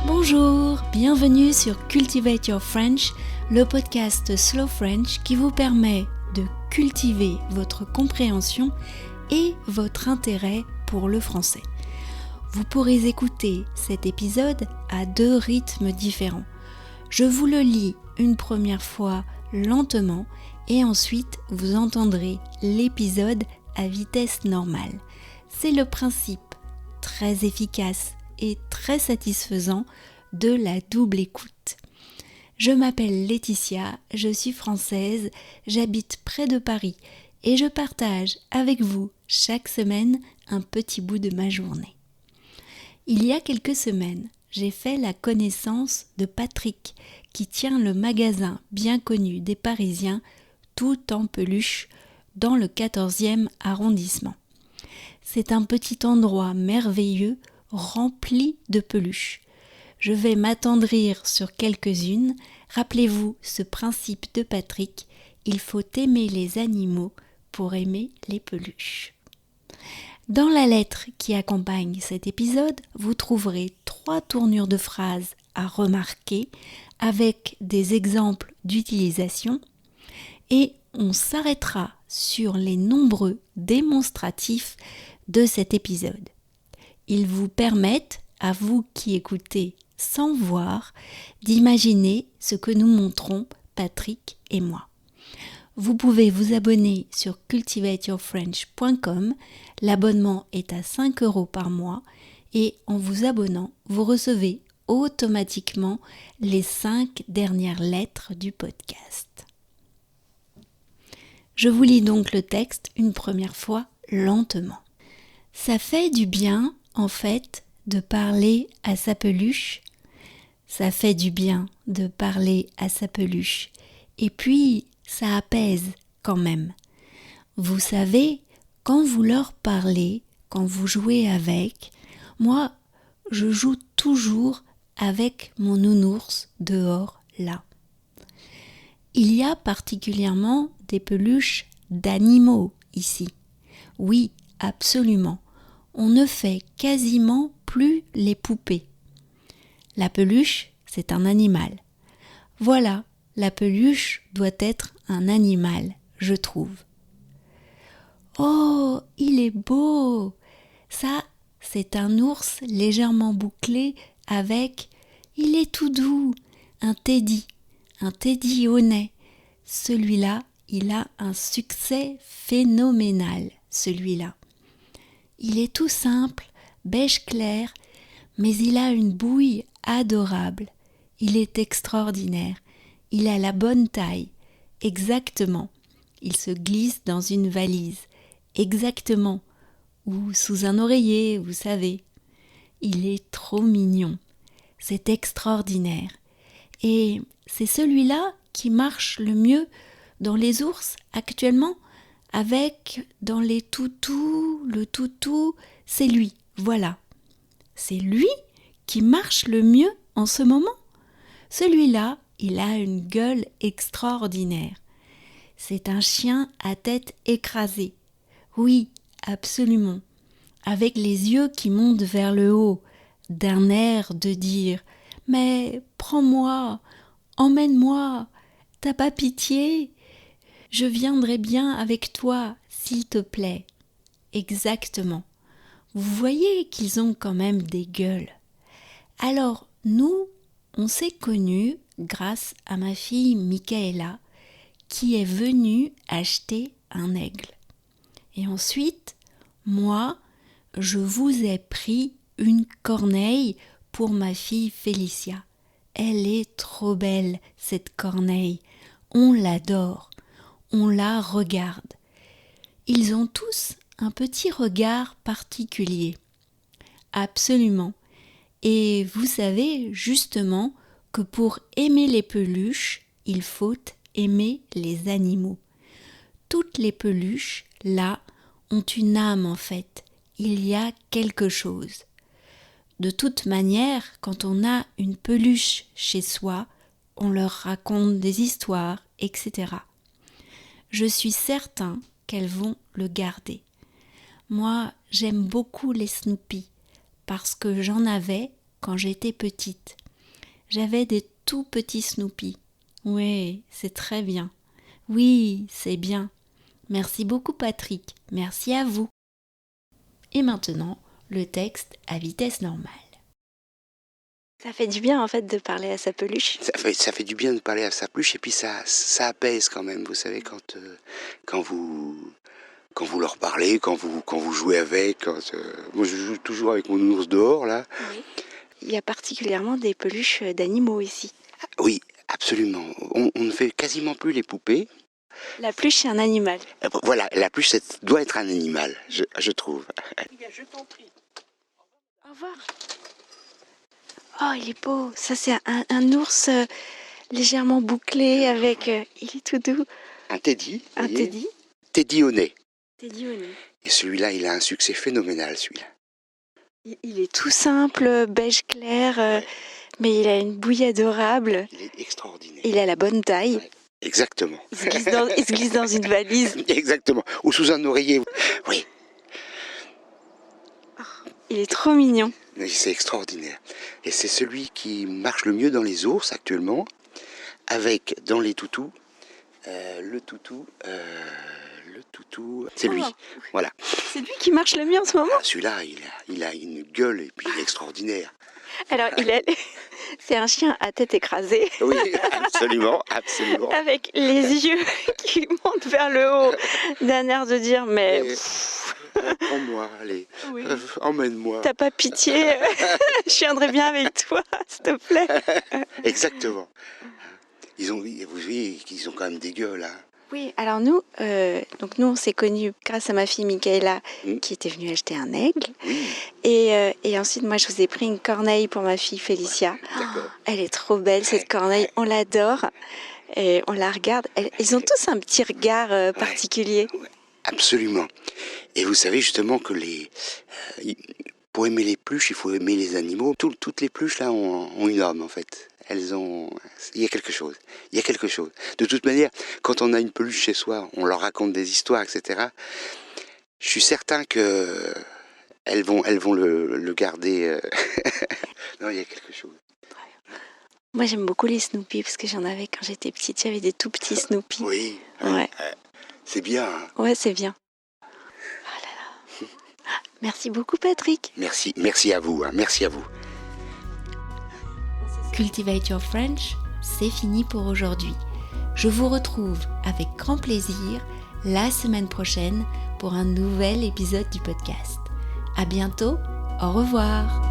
Bonjour, bienvenue sur Cultivate Your French, le podcast Slow French qui vous permet de cultiver votre compréhension et votre intérêt pour le français. Vous pourrez écouter cet épisode à 2 rythmes différents. Je vous le lis une première fois lentement et ensuite vous entendrez l'épisode à vitesse normale. C'est le principe très efficace et très satisfaisant de la double écoute. Je m'appelle Laetitia, je suis française, j'habite près de Paris et je partage avec vous chaque semaine un petit bout de ma journée. Il y a quelques semaines, j'ai fait la connaissance de Patrick qui tient le magasin bien connu des Parisiens Tout en Peluche dans le 14e arrondissement. C'est un petit endroit merveilleux rempli de peluches. Je vais m'attendrir sur quelques-unes. Rappelez-vous ce principe de Patrick, il faut aimer les animaux pour aimer les peluches. Dans la lettre qui accompagne cet épisode, vous trouverez 3 tournures de phrases à remarquer avec des exemples d'utilisation et on s'arrêtera sur les nombreux démonstratifs de cet épisode. Ils vous permettent, à vous qui écoutez sans voir, d'imaginer ce que nous montrons Patrick et moi. Vous pouvez vous abonner sur cultivateyourfrench.com. L'abonnement est à 5 € par mois et en vous abonnant, vous recevez automatiquement les 5 dernières lettres du podcast. Je vous lis donc le texte une première fois lentement. Ça fait du bien, en fait, de parler à sa peluche. Ça fait du bien de parler à sa peluche. Et puis, ça apaise quand même. Vous savez, quand vous leur parlez, quand vous jouez avec, moi, je joue toujours avec mon nounours dehors là. Il y a particulièrement des peluches d'animaux ici. Oui, absolument. On ne fait quasiment plus les poupées. La peluche, c'est un animal. Voilà, la peluche doit être un animal, je trouve. Oh, il est beau! Ça, c'est un ours légèrement bouclé avec, il est tout doux, un teddy honnet. Celui-là, il a un succès phénoménal, celui-là. Il est tout simple, beige clair, mais il a une bouille adorable. Il est extraordinaire. Il a la bonne taille. Exactement. Il se glisse dans une valise. Exactement. Ou sous un oreiller, vous savez. Il est trop mignon. C'est extraordinaire. Et c'est celui-là qui marche le mieux dans les ours actuellement. Avec, dans les toutous, le toutou, c'est lui, voilà. C'est lui qui marche le mieux en ce moment. Celui-là, il a une gueule extraordinaire. C'est un chien à tête écrasée. Oui, absolument. Avec les yeux qui montent vers le haut, d'un air de dire « Mais prends-moi, emmène-moi, t'as pas pitié ? Je viendrai bien avec toi, s'il te plaît. » Exactement. Vous voyez qu'ils ont quand même des gueules. Alors, nous, on s'est connus grâce à ma fille Michaela, qui est venue acheter un aigle. Et ensuite, moi, je vous ai pris une corneille pour ma fille Félicia. Elle est trop belle, cette corneille. On l'adore. On la regarde. Ils ont tous un petit regard particulier. Absolument. Et vous savez justement que pour aimer les peluches, il faut aimer les animaux. Toutes les peluches, là, ont une âme en fait. Il y a quelque chose. De toute manière, quand on a une peluche chez soi, on leur raconte des histoires, etc. Je suis certain qu'elles vont le garder. Moi, j'aime beaucoup les Snoopy parce que j'en avais quand j'étais petite. J'avais des tout petits Snoopy. Oui, c'est très bien. Oui, c'est bien. Merci beaucoup Patrick. Merci à vous. Et maintenant, le texte à vitesse normale. Ça fait du bien en fait de parler à sa peluche. Ça fait du bien de parler à sa peluche et puis ça apaise quand même. Vous savez, quand vous leur parlez, quand vous jouez avec. Moi je joue toujours avec mon ours dehors là. Oui. Il y a particulièrement des peluches d'animaux ici. Oui, absolument. On ne fait quasiment plus les poupées. La peluche c'est un animal. Voilà, la peluche doit être un animal, je trouve. Je t'en prie. Au revoir. Oh, il est beau. Ça, c'est un ours légèrement bouclé avec... il est tout doux. Un teddy. Un teddy. Teddy au nez. Teddy au nez. Et celui-là, il a un succès phénoménal, celui-là. Il est tout simple, beige clair, mais il a une bouille adorable. Il est extraordinaire. Il a la bonne taille. Ouais, exactement. Il se glisse dans une valise. Exactement. Ou sous un oreiller. Oui. Il est trop mignon. C'est extraordinaire. Et c'est celui qui marche le mieux dans les ours actuellement, avec dans les toutous, le toutou, c'est lui. Voilà. C'est lui qui marche le mieux en ce moment. Ah, celui-là, il a une gueule et puis il est extraordinaire. Alors, c'est un chien à tête écrasée. Oui, absolument, absolument. Avec les yeux qui montent vers le haut, d'un air de dire mais... Prends-moi, allez, Oui. Emmène-moi. T'as pas pitié, je viendrai bien avec toi, s'il te plaît. Exactement. Vous voyez qu'ils ont quand même des gueules. Hein. Oui, alors nous on s'est connus grâce à ma fille Michaela qui était venue acheter un aigle. Oui. Et ensuite, moi, je vous ai pris une corneille pour ma fille Félicia. D'accord. Elle est trop belle, cette corneille, on l'adore. Et on la regarde. Ils ont tous un petit regard particulier. Ouais, absolument. Et vous savez justement que pour aimer les peluches, il faut aimer les animaux. Toutes les peluches là ont une âme en fait. Il y a quelque chose. Il y a quelque chose. De toute manière, quand on a une peluche chez soi, on leur raconte des histoires, etc. Je suis certain que elles vont le garder. Non, il y a quelque chose. Moi, j'aime beaucoup les Snoopy parce que j'en avais quand j'étais petite. J'avais des tout petits Snoopy. Oui. Ouais. C'est bien. Hein. Ouais, c'est bien. Oh là là. Merci beaucoup, Patrick. Merci à vous. Hein. Merci à vous. Cultivate Your French, c'est fini pour aujourd'hui. Je vous retrouve avec grand plaisir la semaine prochaine pour un nouvel épisode du podcast. À bientôt, au revoir.